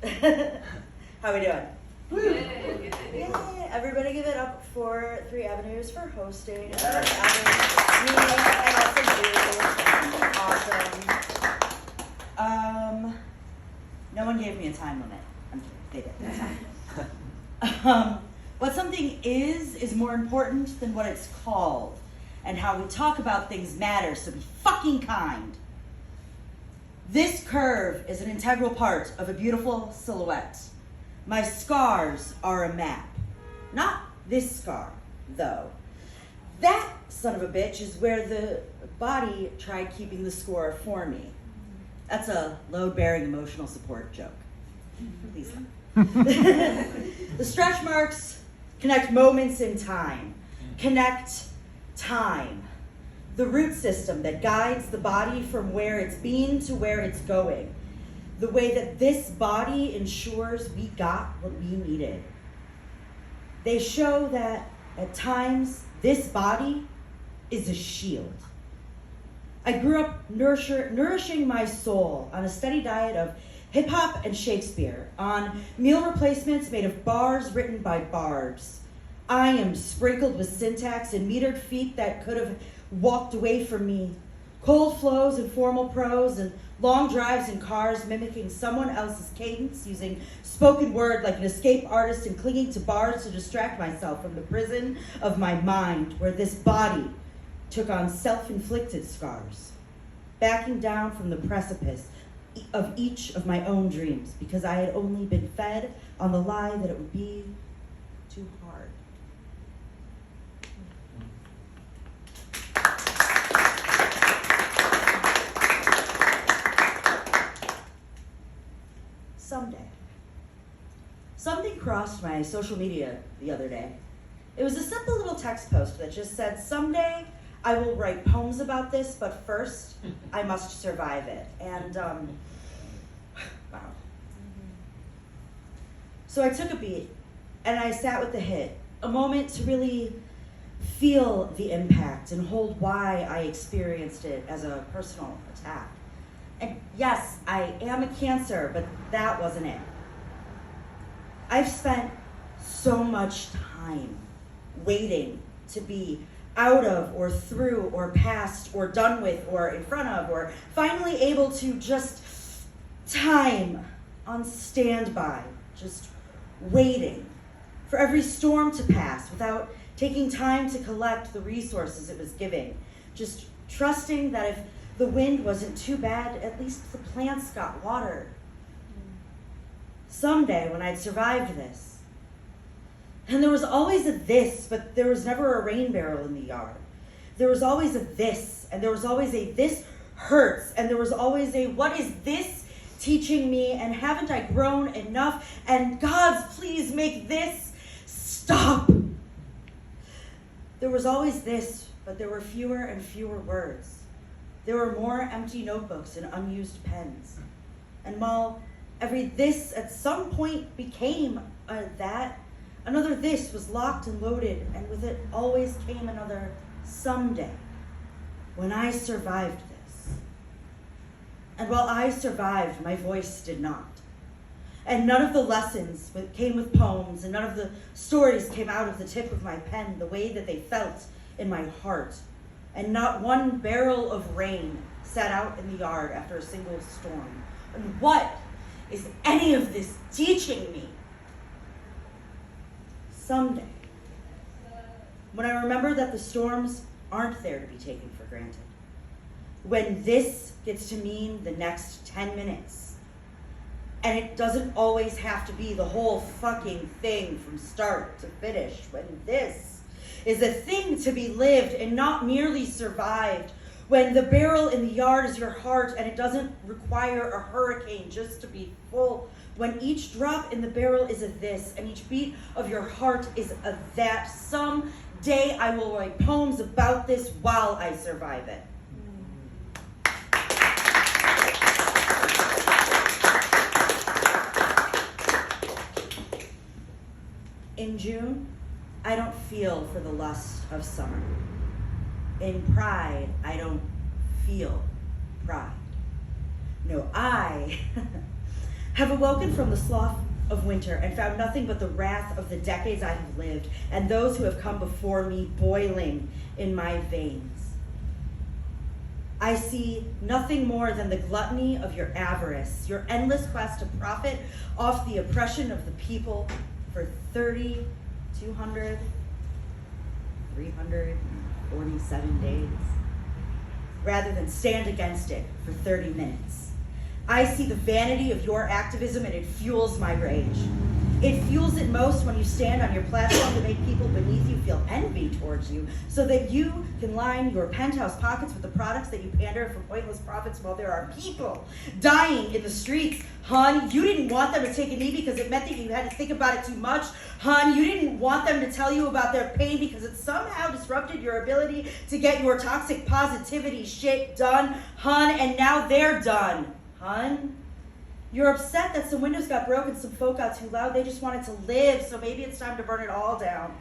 How we doing? Yay! Everybody give it up for 3 Avenues for hosting. Yeah. Awesome. No one gave me a time limit. I'm kidding. They did. That's fine. What something is more important than what it's called. And how we talk about things matters, so be fucking kind. This curve is an integral part of a beautiful silhouette. My scars are a map. Not this scar, though. That son of a bitch is where the body tried keeping the score for me. That's a load-bearing emotional support joke. Please. The stretch marks connect moments in time. Connect time. The root system that guides the body from where it's been to where it's going. The way that this body ensures we got what we needed. They show that at times this body is a shield. I grew up nourishing my soul on a steady diet of hip-hop and Shakespeare, on meal replacements made of bars written by barbs. I am sprinkled with syntax and metered feet that could have walked away from me. Cold flows and formal prose and long drives in cars mimicking someone else's cadence, using spoken word like an escape artist and clinging to bars to distract myself from the prison of my mind, where this body took on self-inflicted scars, backing down from the precipice of each of my own dreams because I had only been fed on the lie that it would be too hard. Someday. Something crossed my social media the other day. It was a simple little text post that just said, someday I will write poems about this, but first I must survive it. And, wow. So I took a beat and I sat with the hit, a moment to really feel the impact and hold why I experienced it as a personal attack. And yes, I am a Cancer, but that wasn't it. I've spent so much time waiting to be out of or through or past or done with or in front of or finally able to just time on standby, just waiting for every storm to pass without taking time to collect the resources it was giving, just trusting that if the wind wasn't too bad, at least the plants got watered. Someday when I'd survived this. And there was always a this, but there was never a rain barrel in the yard. There was always a this, and there was always a this hurts, and there was always a what is this teaching me, and haven't I grown enough, and God's please make this stop. There was always this, but there were fewer and fewer words. There were more empty notebooks and unused pens. And while every this at some point became a that, another this was locked and loaded, and with it always came another someday, when I survived this. And while I survived, my voice did not. And none of the lessons came with poems, and none of the stories came out of the tip of my pen the way that they felt in my heart. And not one barrel of rain sat out in the yard after a single storm. And what is any of this teaching me? Someday, when I remember that the storms aren't there to be taken for granted, when this gets to mean the next 10 minutes, and it doesn't always have to be the whole fucking thing from start to finish, when this is a thing to be lived and not merely survived, when the barrel in the yard is your heart and it doesn't require a hurricane just to be full, when each drop in the barrel is a this and each beat of your heart is a that, someday I will write poems about this while I survive it. In June, I don't feel for the lust of summer. In pride, I don't feel pride. No, have awoken from the sloth of winter and found nothing but the wrath of the decades I have lived and those who have come before me boiling in my veins. I see nothing more than the gluttony of your avarice, your endless quest to profit off the oppression of the people for 30, 200, 347 days, rather than stand against it for 30 minutes. I see the vanity of your activism and it fuels my rage. It fuels it most when you stand on your platform to make people beneath you feel envy towards you so that you can line your penthouse pockets with the products that you pander for pointless profits while there are people dying in the streets. Hun, you didn't want them to take a knee because it meant that you had to think about it too much. Hun, you didn't want them to tell you about their pain because it somehow disrupted your ability to get your toxic positivity shit done. Hun, and now they're done. Hun, you're upset that some windows got broken, some folk got too loud, they just wanted to live, so maybe it's time to burn it all down.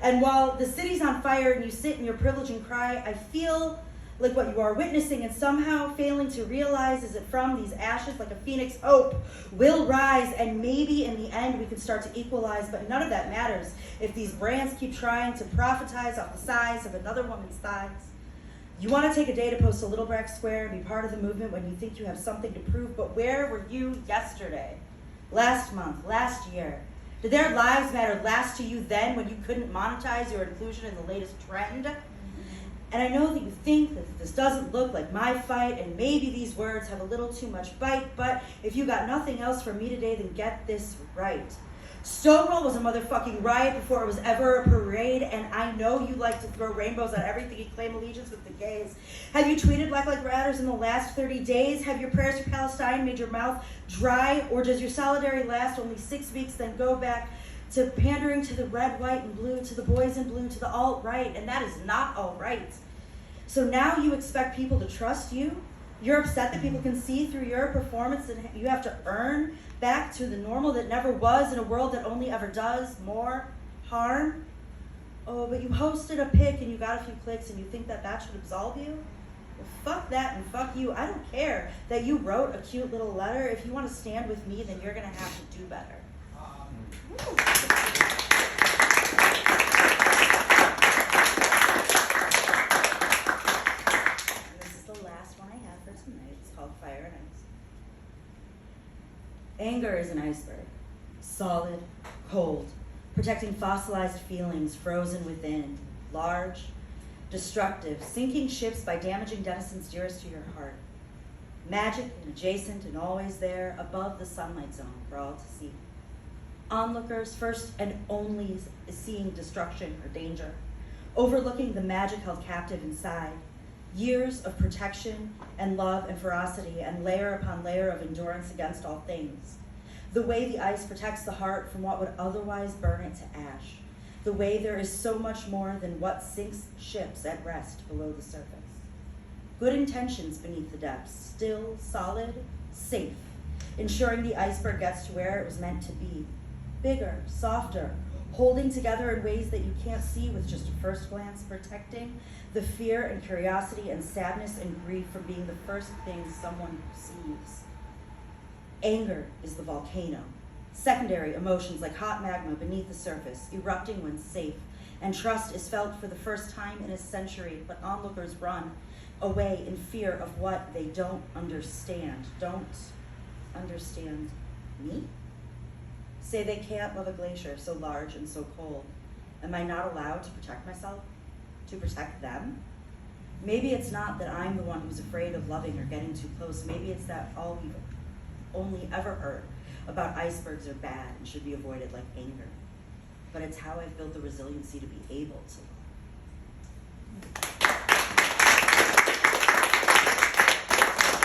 And while the city's on fire and you sit in your privilege and cry, I feel like what you are witnessing and somehow failing to realize is that from these ashes, like a phoenix, hope will rise, and maybe in the end we can start to equalize, but none of that matters if these brands keep trying to profitize off the size of another woman's thighs. You want to take a day to post a Little Brack Square and be part of the movement when you think you have something to prove, but where were you yesterday, last month, last year? Did their lives matter last to you then when you couldn't monetize your inclusion in the latest trend? And I know that you think that this doesn't look like my fight and maybe these words have a little too much bite, but if you got nothing else from me today, then get this right. Stonewall was a motherfucking riot before it was ever a parade, and I know you like to throw rainbows on everything and claim allegiance with the gays. Have you tweeted Black Lives Matter in the last 30 days? Have your prayers for Palestine made your mouth dry? Or does your solidarity last only 6 weeks, then go back to pandering to the red, white, and blue, to the boys in blue, to the alt-right, and that is not all right. So now you expect people to trust you? You're upset that people can see through your performance and you have to earn back to the normal that never was in a world that only ever does more harm? Oh, but you posted a pic and you got a few clicks and you think that that should absolve you? Well, fuck that and fuck you. I don't care that you wrote a cute little letter. If you want to stand with me, then you're going to have to do better. Fire and ice. Anger is an iceberg, solid, cold, protecting fossilized feelings frozen within, large, destructive, sinking ships by damaging denizens dearest to your heart. Magic and adjacent and always there, above the sunlight zone for all to see. Onlookers first and only seeing destruction or danger, overlooking the magic held captive inside. Years of protection and love and ferocity and layer upon layer of endurance against all things. The way the ice protects the heart from what would otherwise burn it to ash. The way there is so much more than what sinks ships at rest below the surface. Good intentions beneath the depths, still, solid, safe, ensuring the iceberg gets to where it was meant to be. Bigger, softer, holding together in ways that you can't see with just a first glance, protecting the fear and curiosity and sadness and grief from being the first thing someone perceives. Anger is the volcano. Secondary emotions like hot magma beneath the surface, erupting when safe. And trust is felt for the first time in a century, but onlookers run away in fear of what they don't understand. Don't understand me? Say they can't love a glacier so large and so cold. Am I not allowed to protect myself? To protect them? Maybe it's not that I'm the one who's afraid of loving or getting too close. Maybe it's that all we've only ever heard about icebergs are bad and should be avoided like anger. But it's how I've built the resiliency to be able to love.